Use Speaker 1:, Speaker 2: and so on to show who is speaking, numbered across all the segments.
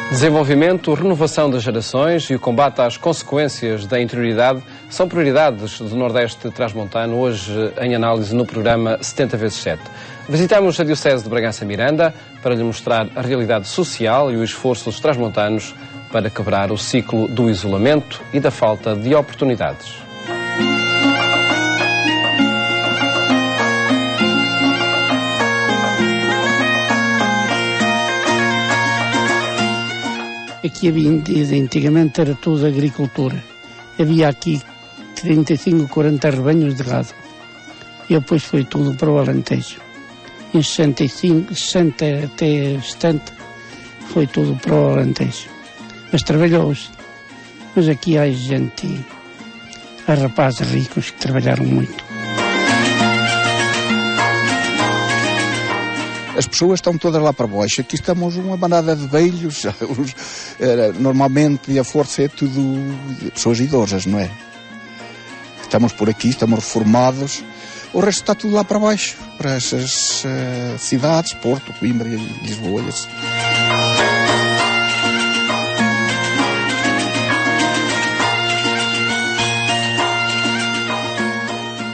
Speaker 1: Desenvolvimento, renovação das gerações e o combate às consequências da interioridade são prioridades do Nordeste Transmontano, hoje em análise no programa 70x7. Visitamos a Diocese de Bragança Miranda para lhe mostrar a realidade social e o esforço dos transmontanos para quebrar o ciclo do isolamento e da falta de oportunidades.
Speaker 2: Aqui antigamente era tudo agricultura. Havia aqui 35, 40 rebanhos de gado. E depois foi tudo para o Alentejo. Em 65, 60 até 70 foi tudo para o Alentejo. Mas trabalhou-se. Mas aqui há gente, há rapazes ricos que trabalharam muito.
Speaker 3: As pessoas estão todas lá para baixo. Aqui estamos uma bandada de velhos. Normalmente a força é tudo pessoas idosas, não é? Estamos por aqui, estamos reformados. O resto está tudo lá para baixo, para essas cidades, Porto, Coimbra e Lisboa.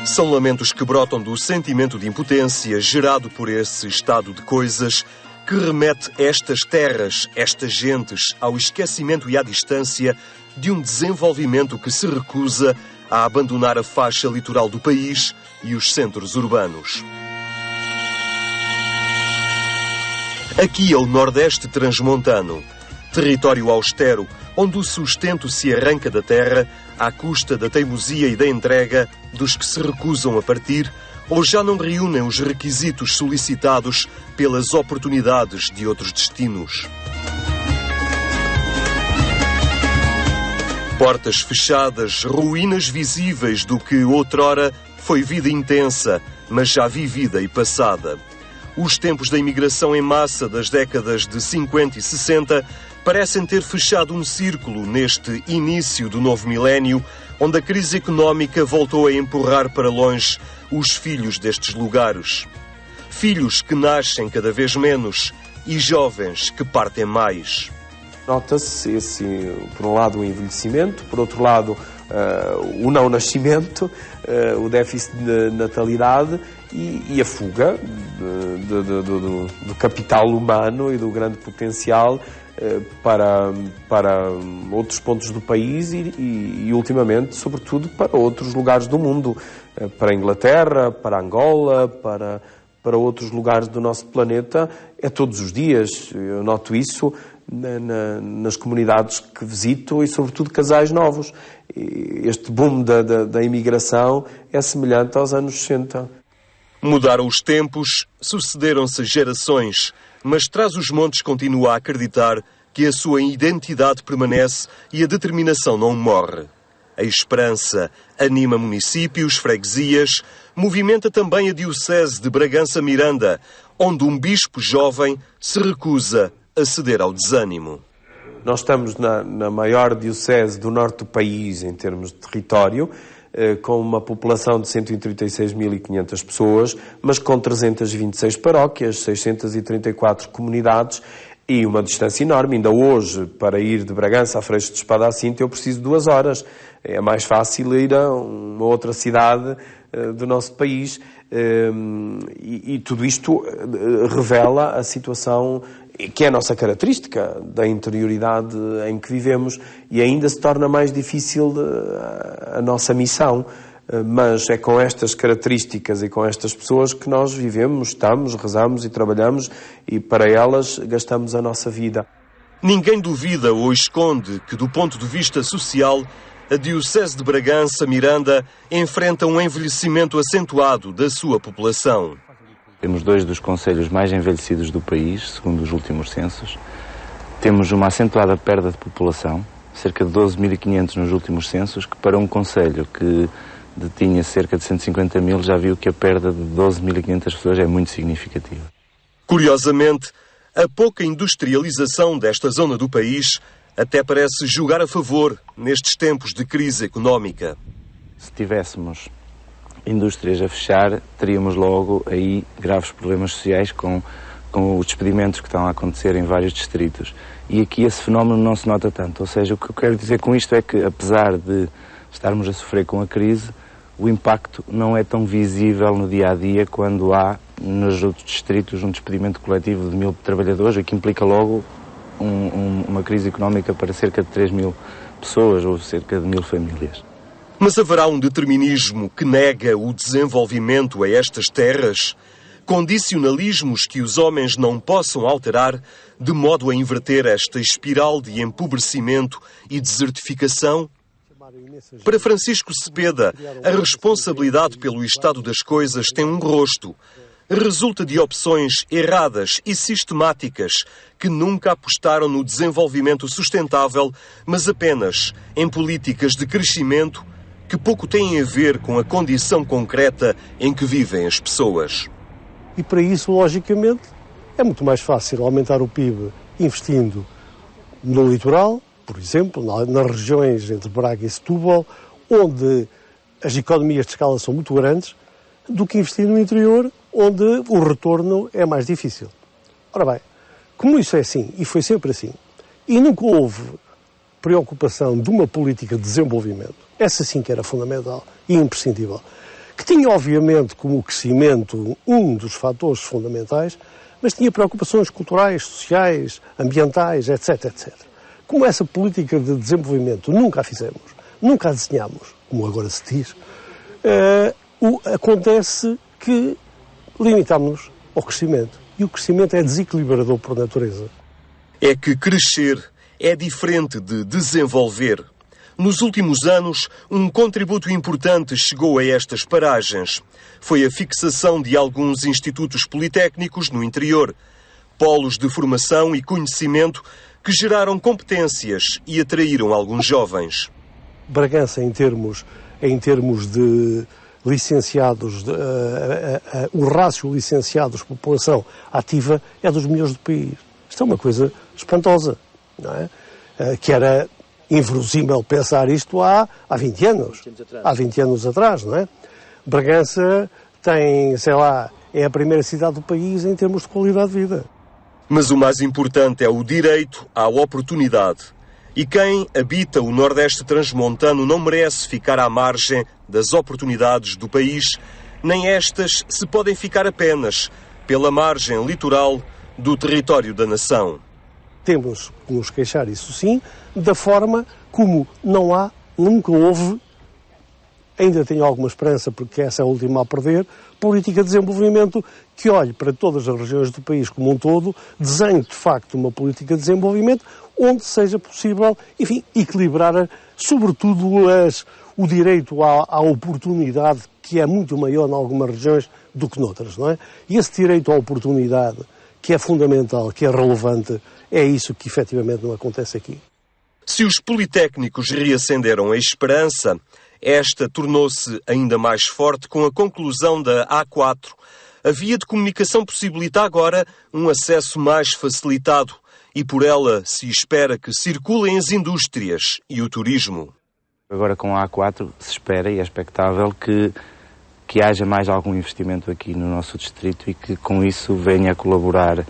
Speaker 4: São lamentos que brotam do sentimento de impotência gerado por esse estado de coisas que remete estas terras, estas gentes, ao esquecimento e à distância de um desenvolvimento que se recusa a abandonar a faixa litoral do país e os centros urbanos. Aqui é o Nordeste Transmontano, território austero, onde o sustento se arranca da terra à custa da teimosia e da entrega dos que se recusam a partir ou já não reúnem os requisitos solicitados pelas oportunidades de outros destinos. Portas fechadas, ruínas visíveis do que outrora foi vida intensa, mas já vivida e passada. Os tempos da imigração em massa das décadas de 50 e 60 parecem ter fechado um círculo neste início do novo milénio, onde a crise económica voltou a empurrar para longe os filhos destes lugares. Filhos que nascem cada vez menos e jovens que partem mais.
Speaker 5: Nota-se por um lado o envelhecimento, por outro lado o não nascimento, o déficit de natalidade e a fuga do capital humano e do grande potencial para outros pontos do país e ultimamente, sobretudo, para outros lugares do mundo, para a Inglaterra, para Angola, para outros lugares do nosso planeta, é todos os dias. Eu noto isso nas comunidades que visito e, sobretudo, casais novos. Este boom da imigração é semelhante aos anos 60.
Speaker 4: Mudaram os tempos, sucederam-se gerações, mas Trás-os-Montes continua a acreditar que a sua identidade permanece e a determinação não morre. A esperança anima municípios, freguesias, movimenta também a Diocese de Bragança Miranda, onde um bispo jovem se recusa a ceder ao desânimo.
Speaker 5: Nós estamos na maior diocese do norte do país em termos de território, com uma população de 136.500 pessoas, mas com 326 paróquias, 634 comunidades e uma distância enorme. Ainda hoje, para ir de Bragança a Freixo de Espada à Cinta, eu preciso 2 horas. É mais fácil ir a uma outra cidade do nosso país. E tudo isto revela a situação que é a nossa característica da interioridade em que vivemos, e ainda se torna mais difícil a nossa missão. Mas é com estas características e com estas pessoas que nós vivemos, estamos, rezamos e trabalhamos, e para elas gastamos a nossa vida.
Speaker 4: Ninguém duvida ou esconde que, do ponto de vista social, a Diocese de Bragança Miranda enfrenta um envelhecimento acentuado da sua população.
Speaker 6: Temos 2 dos concelhos mais envelhecidos do país, segundo os últimos censos. Temos uma acentuada perda de população, cerca de 12.500 nos últimos censos, que para um concelho que detinha cerca de 150 mil, já viu que a perda de 12.500 pessoas é muito significativa.
Speaker 4: Curiosamente, a pouca industrialização desta zona do país até parece jogar a favor nestes tempos de crise económica.
Speaker 6: Se tivéssemos indústrias a fechar, teríamos logo aí graves problemas sociais com com os despedimentos que estão a acontecer em vários distritos. E aqui esse fenómeno não se nota tanto. Ou seja, o que eu quero dizer com isto é que, apesar de estarmos a sofrer com a crise, o impacto não é tão visível no dia-a-dia quando há, nos outros distritos, um despedimento coletivo de 1000 trabalhadores, o que implica logo uma crise económica para cerca de 3.000 pessoas ou cerca de 1000 famílias.
Speaker 4: Mas haverá um determinismo que nega o desenvolvimento a estas terras? Condicionalismos que os homens não possam alterar de modo a inverter esta espiral de empobrecimento e desertificação? Para Francisco Cepeda, a responsabilidade pelo estado das coisas tem um rosto. Resulta de opções erradas e sistemáticas que nunca apostaram no desenvolvimento sustentável, mas apenas em políticas de crescimento que pouco têm a ver com a condição concreta em que vivem as pessoas.
Speaker 7: E para isso, logicamente, é muito mais fácil aumentar o PIB investindo no litoral, por exemplo, nas regiões entre Braga e Setúbal, onde as economias de escala são muito grandes, do que investir no interior, onde o retorno é mais difícil. Ora bem, como isso é assim, e foi sempre assim, e nunca houve preocupação de uma política de desenvolvimento, essa sim que era fundamental e imprescindível, que tinha obviamente como crescimento um dos fatores fundamentais, mas tinha preocupações culturais, sociais, ambientais, etc, etc. Como essa política de desenvolvimento nunca a fizemos, nunca a desenhamos, como agora se diz, acontece que limitámos-nos ao crescimento. E o crescimento é desequilibrador por natureza.
Speaker 4: É que crescer é diferente de desenvolver. Nos últimos anos, um contributo importante chegou a estas paragens. Foi a fixação de alguns institutos politécnicos no interior, polos de formação e conhecimento que geraram competências e atraíram alguns jovens.
Speaker 7: Bragança, em termos de licenciados, o rácio licenciados por população ativa é dos melhores do país. Isto é uma coisa espantosa, não é? Que era inverosímil pensar isto há 20 anos. Há 20 anos atrás, não é? Bragança tem, sei lá, é a primeira cidade do país em termos de qualidade de vida.
Speaker 4: Mas o mais importante é o direito à oportunidade. E quem habita o Nordeste transmontano não merece ficar à margem das oportunidades do país, nem estas se podem ficar apenas pela margem litoral do território da nação.
Speaker 7: Temos que nos queixar, isso sim, da forma como não há, nunca houve, ainda tenho alguma esperança porque essa é a última a perder, política de desenvolvimento que olhe para todas as regiões do país como um todo, desenhe de facto uma política de desenvolvimento onde seja possível, enfim, equilibrar sobretudo o direito à oportunidade, que é muito maior em algumas regiões do que noutras, não é? E esse direito à oportunidade, que é fundamental, que é relevante, é isso que efetivamente não acontece aqui.
Speaker 4: Se os politécnicos reacenderam a esperança, esta tornou-se ainda mais forte com a conclusão da A4. A via de comunicação possibilita agora um acesso mais facilitado e por ela se espera que circulem as indústrias e o turismo.
Speaker 6: Agora com a A4 se espera e é expectável que haja mais algum investimento aqui no nosso distrito e que com isso venha a colaborar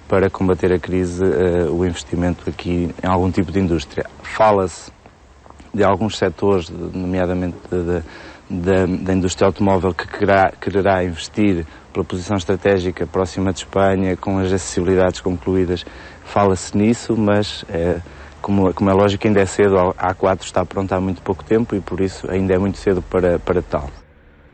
Speaker 6: para combater a crise o investimento aqui em algum tipo de indústria. Fala-se de alguns setores, nomeadamente da indústria automóvel, que quererá investir pela posição estratégica próxima de Espanha, com as acessibilidades concluídas. Fala-se nisso, mas como é lógico, ainda é cedo. A A4 está pronta há muito pouco tempo e por isso ainda é muito cedo para tal.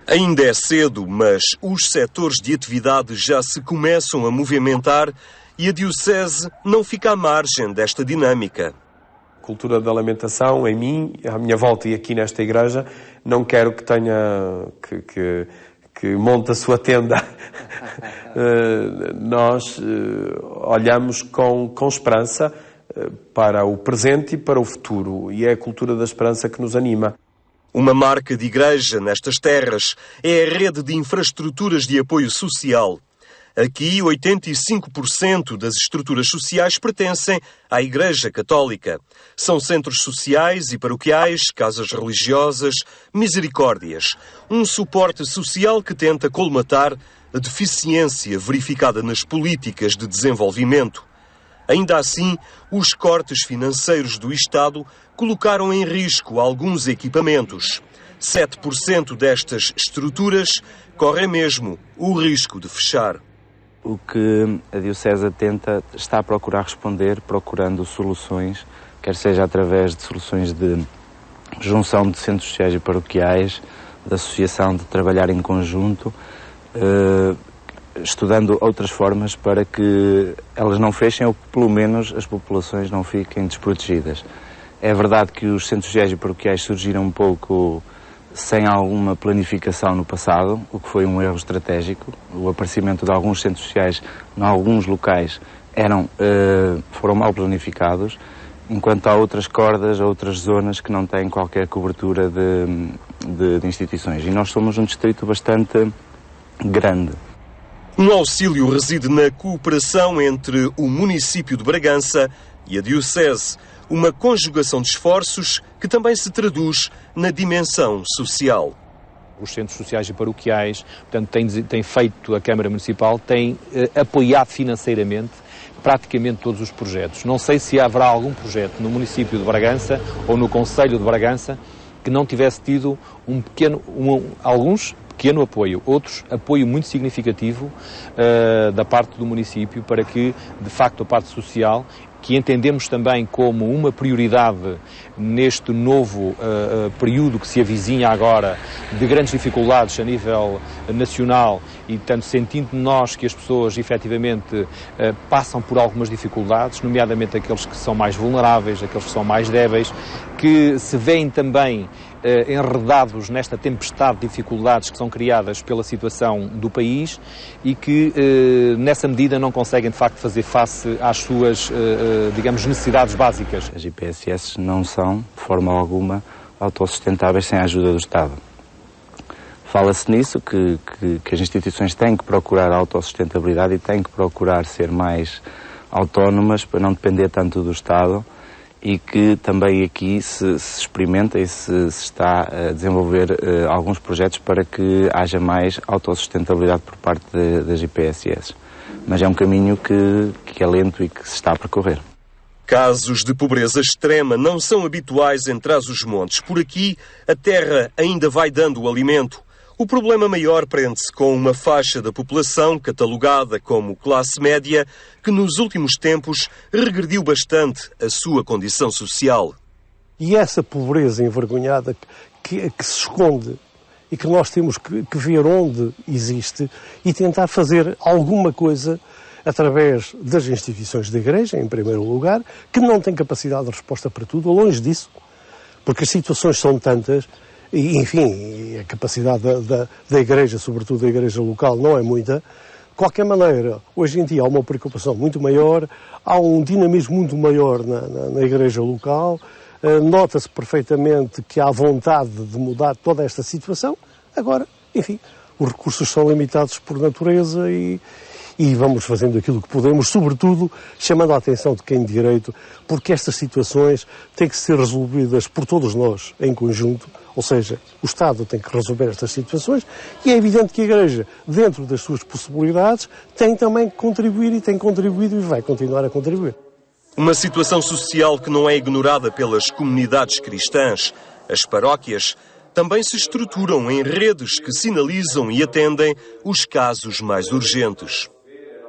Speaker 4: Ainda é cedo, mas os setores de atividade já se começam a movimentar e a Diocese não fica à margem desta dinâmica.
Speaker 5: Cultura da lamentação, em mim, à minha volta e aqui nesta igreja, não quero que tenha, que monte a sua tenda. Nós olhamos com esperança para o presente e para o futuro, e é a cultura da esperança que nos anima.
Speaker 4: Uma marca de igreja nestas terras é a rede de infraestruturas de apoio social. Aqui, 85% das estruturas sociais pertencem à Igreja Católica. São centros sociais e paroquiais, casas religiosas, misericórdias. Um suporte social que tenta colmatar a deficiência verificada nas políticas de desenvolvimento. Ainda assim, os cortes financeiros do Estado colocaram em risco alguns equipamentos. 7% destas estruturas correm mesmo o risco de fechar.
Speaker 6: O que a Diocese tenta está a procurar responder, procurando soluções, quer seja através de soluções de junção de centros sociais e paroquiais, de associação, de trabalhar em conjunto, estudando outras formas para que elas não fechem ou que pelo menos as populações não fiquem desprotegidas. É verdade que os centros sociais e paroquiais surgiram um pouco sem alguma planificação no passado, o que foi um erro estratégico. O aparecimento de alguns centros sociais em alguns locais foram mal planificados, enquanto há outras cordas, outras zonas que não têm qualquer cobertura de instituições. E nós somos um distrito bastante grande.
Speaker 4: Um auxílio reside na cooperação entre o município de Bragança e a Diocese, uma conjugação de esforços que também se traduz na dimensão social.
Speaker 8: Os centros sociais e paroquiais, portanto, tem feito, a Câmara Municipal tem apoiado financeiramente praticamente todos os projetos. Não sei se haverá algum projeto no município de Bragança ou no Concelho de Bragança que não tivesse tido alguns pequeno apoio, outros apoio muito significativo da parte do município para que, de facto, a parte social, que entendemos também como uma prioridade neste novo período que se avizinha agora de grandes dificuldades a nível nacional e, tanto sentindo nós que as pessoas efetivamente passam por algumas dificuldades, nomeadamente aqueles que são mais vulneráveis, aqueles que são mais débeis, que se veem também enredados nesta tempestade de dificuldades que são criadas pela situação do país e que, nessa medida, não conseguem, de facto, fazer face às suas, digamos, necessidades básicas.
Speaker 6: As IPSS não são, de forma alguma, autossustentáveis sem a ajuda do Estado. Fala-se nisso, que as instituições têm que procurar a autossustentabilidade e têm que procurar ser mais autónomas para não depender tanto do Estado, e que também aqui se experimenta e se está a desenvolver alguns projetos para que haja mais autossustentabilidade por parte das IPSS. Mas é um caminho que é lento e que se está a percorrer.
Speaker 4: Casos de pobreza extrema não são habituais em Trás-os-Montes. Por aqui, a terra ainda vai dando o alimento. O problema maior prende-se com uma faixa da população catalogada como classe média que nos últimos tempos regrediu bastante a sua condição social.
Speaker 7: E essa pobreza envergonhada que se esconde e que nós temos que ver onde existe e tentar fazer alguma coisa através das instituições da Igreja, em primeiro lugar, que não têm capacidade de resposta para tudo, longe disso, porque as situações são tantas. E, enfim, a capacidade da Igreja, sobretudo da Igreja local, não é muita. De qualquer maneira, hoje em dia há uma preocupação muito maior, há um dinamismo muito maior na Igreja local, nota-se perfeitamente que há vontade de mudar toda esta situação. Agora, enfim, os recursos são limitados por natureza e vamos fazendo aquilo que podemos, sobretudo chamando a atenção de quem de direito, porque estas situações têm que ser resolvidas por todos nós, em conjunto. Ou seja, o Estado tem que resolver estas situações e é evidente que a Igreja, dentro das suas possibilidades, tem também que contribuir e tem contribuído e vai continuar a contribuir.
Speaker 4: Uma situação social que não é ignorada pelas comunidades cristãs. As paróquias também se estruturam em redes que sinalizam e atendem os casos mais urgentes.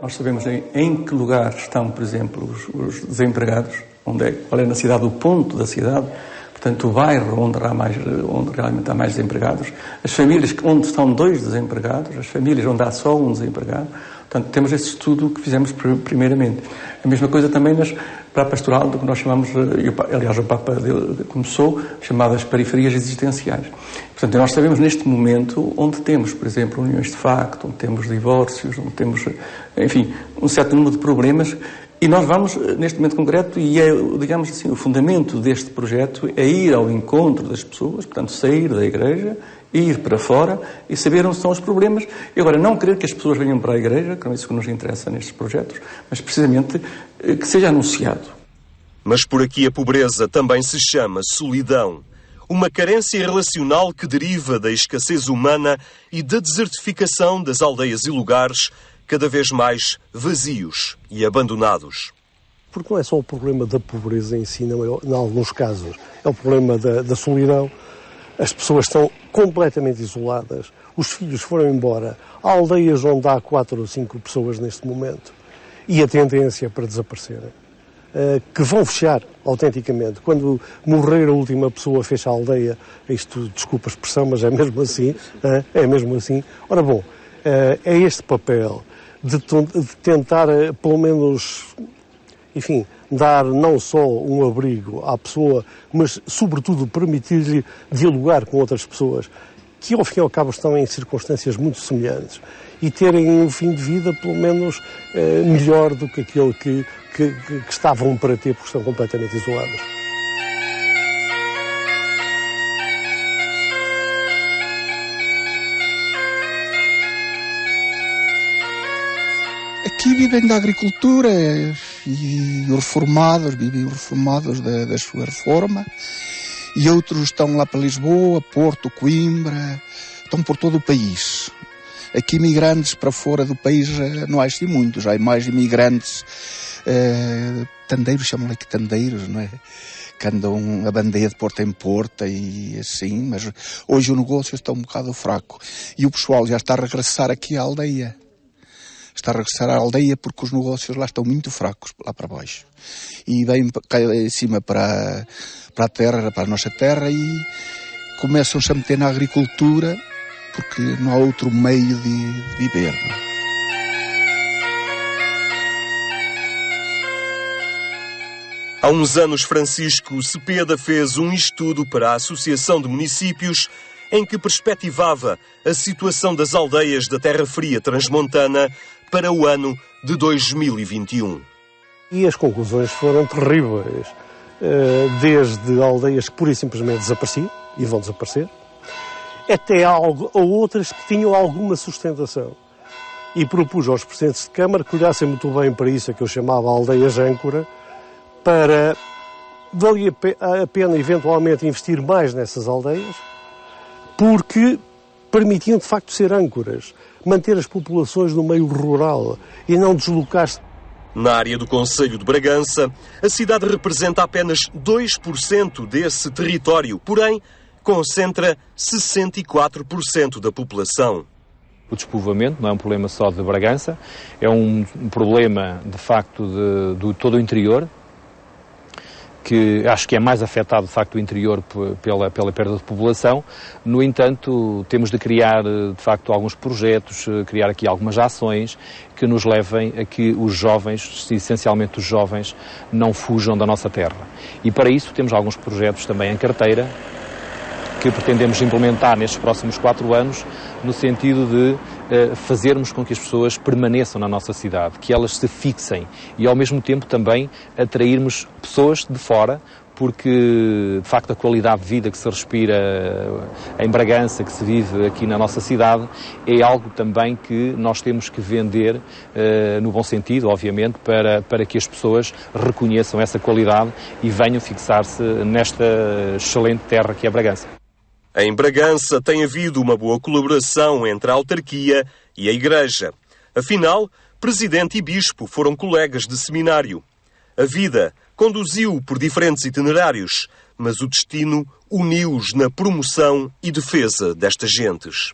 Speaker 9: Nós sabemos em que lugar estão, por exemplo, os desempregados, qual é na cidade o ponto da cidade. Portanto, o bairro onde realmente há mais desempregados, as famílias onde estão 2 desempregados, as famílias onde há só um desempregado. Portanto, temos esse estudo que fizemos primeiramente. A mesma coisa também para a pastoral, do que nós chamamos, aliás, o Papa começou, chamadas periferias existenciais. Portanto, nós sabemos neste momento onde temos, por exemplo, uniões de facto, onde temos divórcios, onde temos, enfim, um certo número de problemas. E nós vamos, neste momento concreto, e é, digamos assim, o fundamento deste projeto é ir ao encontro das pessoas, portanto, sair da Igreja, ir para fora e saber onde estão os problemas. E agora, não querer que as pessoas venham para a Igreja, que não é isso que nos interessa nestes projetos, mas precisamente que seja anunciado.
Speaker 4: Mas por aqui a pobreza também se chama solidão. Uma carência relacional que deriva da escassez humana e da desertificação das aldeias e lugares cada vez mais vazios e abandonados.
Speaker 7: Porque não é só o problema da pobreza em si, em alguns casos. É o problema da solidão. As pessoas estão completamente isoladas. Os filhos foram embora. Há aldeias onde há 4 ou 5 pessoas neste momento. E a tendência para desaparecerem. Que vão fechar, autenticamente. Quando morrer a última pessoa, fecha a aldeia. Isto, desculpa a expressão, mas é mesmo assim. É mesmo assim. Ora bom, é este papel de tentar, pelo menos, enfim, dar não só um abrigo à pessoa, mas, sobretudo, permitir-lhe dialogar com outras pessoas que, ao fim e ao cabo, estão em circunstâncias muito semelhantes e terem um fim de vida, pelo menos, melhor do que aquele que estavam para ter, porque estão completamente isolados.
Speaker 3: Aqui vivem da agricultura e os reformados, vivem os reformados da sua reforma, e outros estão lá para Lisboa, Porto, Coimbra, estão por todo o país. Aqui imigrantes para fora do país não há assim muitos, há mais imigrantes, tandeiros, chamam-lhe aqui tandeiros, não é? Que andam a bandeia de porta em porta e assim, mas hoje o negócio está um bocado fraco. E o pessoal já está a regressar aqui à aldeia. Está a regressar à aldeia porque os negócios lá estão muito fracos, lá para baixo. E vêm cá em cima para a terra, para a nossa terra, e começam-se a meter na agricultura porque não há outro meio de viver. Não?
Speaker 4: Há uns anos, Francisco Cepeda fez um estudo para a Associação de Municípios em que perspectivava a situação das aldeias da Terra Fria Transmontana para o ano de 2021.
Speaker 7: E as conclusões foram terríveis. Desde aldeias que pura e simplesmente desapareciam, e vão desaparecer, até a outras que tinham alguma sustentação. E propus aos presidentes de Câmara que olhassem muito bem para isso, que eu chamava aldeias âncora, para valia a pena eventualmente investir mais nessas aldeias, porque permitiam de facto ser âncoras, manter as populações no meio rural e não deslocar-se.
Speaker 4: Na área do concelho de Bragança, a cidade representa apenas 2% desse território, porém concentra 64% da população.
Speaker 8: O despovoamento não é um problema só de Bragança, é um problema de facto de todo o interior, que acho que é mais afetado, de facto, o interior pela perda de população. No entanto, temos de criar, de facto, alguns projetos, criar aqui algumas ações que nos levem a que os jovens, essencialmente os jovens, não fujam da nossa terra. E para isso temos alguns projetos também em carteira que pretendemos implementar nestes próximos 4 anos, no sentido de fazermos com que as pessoas permaneçam na nossa cidade, que elas se fixem e, ao mesmo tempo, também atrairmos pessoas de fora, porque, de facto, a qualidade de vida que se respira em Bragança, que se vive aqui na nossa cidade, é algo também que nós temos que vender, no bom sentido, obviamente, para que as pessoas reconheçam essa qualidade e venham fixar-se nesta excelente terra que é Bragança.
Speaker 4: Em Bragança tem havido uma boa colaboração entre a autarquia e a Igreja. Afinal, presidente e bispo foram colegas de seminário. A vida conduziu por diferentes itinerários, mas o destino uniu-os na promoção e defesa destas gentes.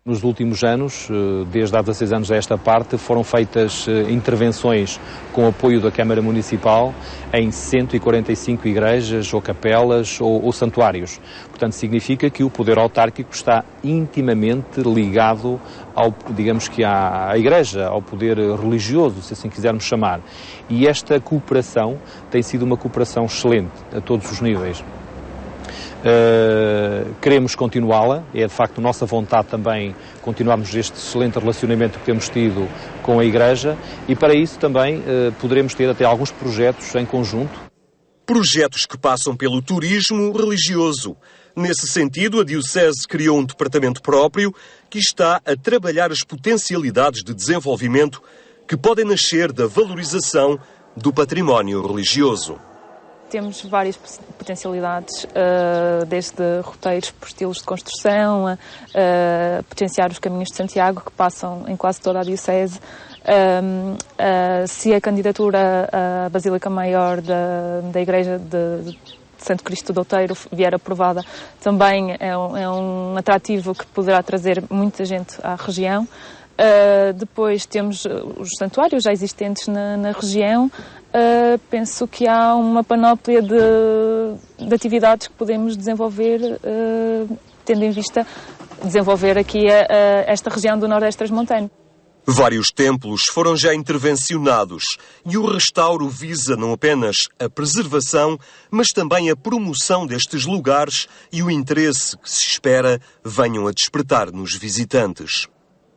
Speaker 8: Nos últimos anos, desde há 16 anos a esta parte, foram feitas intervenções com apoio da Câmara Municipal em 145 igrejas ou capelas ou santuários. Portanto, significa que o poder autárquico está intimamente ligado à Igreja, ao poder religioso, se assim quisermos chamar. E esta cooperação tem sido uma cooperação excelente a todos os níveis. Queremos continuá-la, é de facto nossa vontade também continuarmos este excelente relacionamento que temos tido com a Igreja e para isso também poderemos ter até alguns projetos em conjunto.
Speaker 4: Projetos que passam pelo turismo religioso. Nesse sentido, a Diocese criou um departamento próprio que está a trabalhar as potencialidades de desenvolvimento que podem nascer da valorização do património religioso.
Speaker 10: temos várias potencialidades, desde roteiros por estilos de construção, a potenciar os caminhos de Santiago, que passam em quase toda a Diocese. Se a candidatura à Basílica Maior da Igreja de Santo Cristo do Outeiro vier aprovada, também é um atrativo que poderá trazer muita gente à região. Depois temos os santuários já existentes na região. Penso que há uma panóplia de atividades que podemos desenvolver, tendo em vista desenvolver aqui esta região do Nordeste Transmontano.
Speaker 4: Vários templos foram já intervencionados e o restauro visa não apenas a preservação, mas também a promoção destes lugares e o interesse que se espera venham a despertar nos visitantes.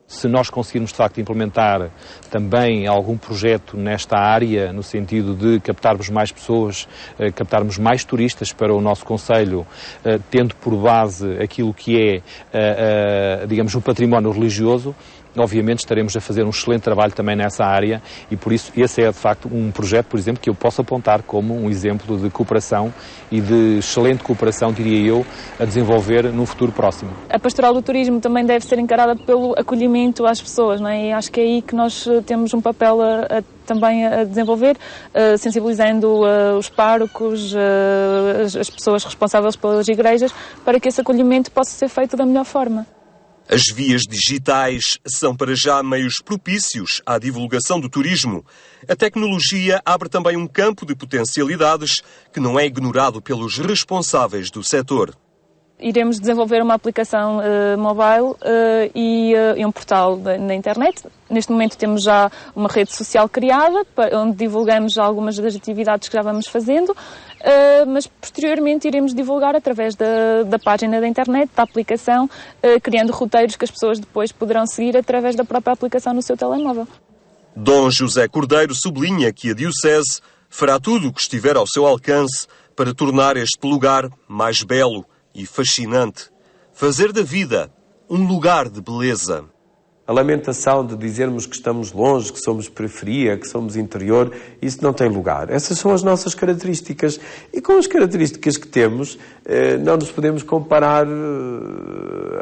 Speaker 8: Se nós conseguirmos, de facto, implementar também algum projeto nesta área, no sentido de captarmos mais pessoas, captarmos mais turistas para o nosso concelho, tendo por base aquilo que é, digamos, o património religioso, obviamente estaremos a fazer um excelente trabalho também nessa área e por isso esse é de facto um projeto, por exemplo, que eu posso apontar como um exemplo de cooperação e de excelente cooperação, diria eu, a desenvolver no futuro próximo.
Speaker 10: A pastoral do turismo também deve ser encarada pelo acolhimento às pessoas, não é? E acho que é aí que nós temos um papel também a desenvolver, sensibilizando os párocos, as pessoas responsáveis pelas igrejas, para que esse acolhimento possa ser feito da melhor forma.
Speaker 4: As vias digitais são para já meios propícios à divulgação do turismo. A tecnologia abre também um campo de potencialidades que não é ignorado pelos responsáveis do setor.
Speaker 10: Iremos desenvolver uma aplicação mobile e um portal na internet. Neste momento temos já uma rede social criada, onde divulgamos algumas das atividades que já vamos fazendo, mas posteriormente iremos divulgar através da página da internet, da aplicação, criando roteiros que as pessoas depois poderão seguir através da própria aplicação no seu telemóvel.
Speaker 4: Dom José Cordeiro sublinha que a Diocese fará tudo o que estiver ao seu alcance para tornar este lugar mais belo e fascinante. Fazer da vida um lugar de beleza.
Speaker 5: A lamentação de dizermos que estamos longe, que somos periferia, que somos interior, isso não tem lugar. Essas são as nossas características. E com as características que temos, não nos podemos comparar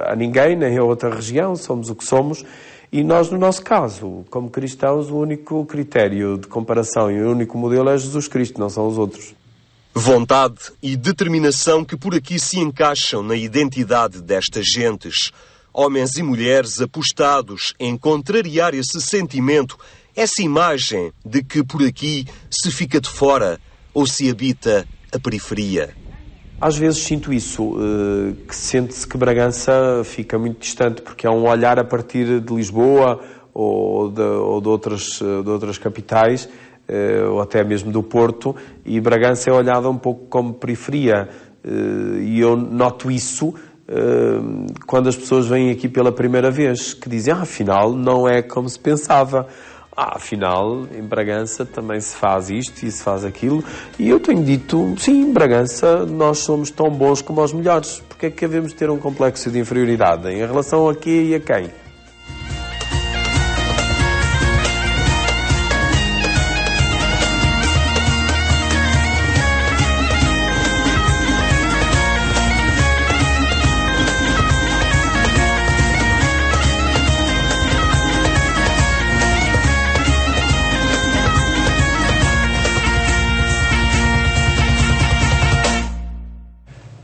Speaker 5: a ninguém, nem a outra região. Somos o que somos. E nós, no nosso caso, como cristãos, o único critério de comparação e o único modelo é Jesus Cristo, não são os outros.
Speaker 4: Vontade e determinação que por aqui se encaixam na identidade destas gentes. Homens e mulheres apostados em contrariar esse sentimento, essa imagem de que por aqui se fica de fora ou se habita a periferia.
Speaker 5: Às vezes sinto isso, que sente-se que Bragança fica muito distante, porque há um olhar a partir de Lisboa ou de outras capitais, ou até mesmo do Porto, e Bragança é olhada um pouco como periferia, e eu noto isso quando as pessoas vêm aqui pela primeira vez, que dizem, afinal não é como se pensava, afinal em Bragança também se faz isto e se faz aquilo, e eu tenho dito, sim, em Bragança nós somos tão bons como os melhores, porque é que devemos ter um complexo de inferioridade em relação a quê e a quem?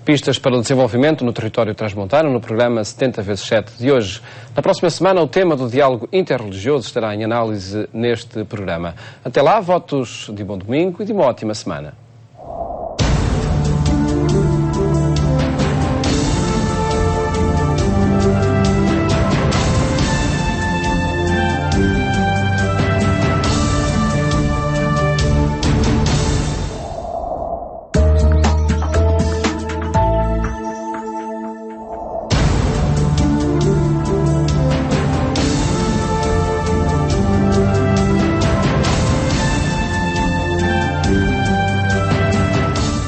Speaker 1: Pistas para o desenvolvimento no território transmontano, no programa 70x7 de hoje. Na próxima semana, o tema do diálogo interreligioso estará em análise neste programa. Até lá, votos de bom domingo e de uma ótima semana.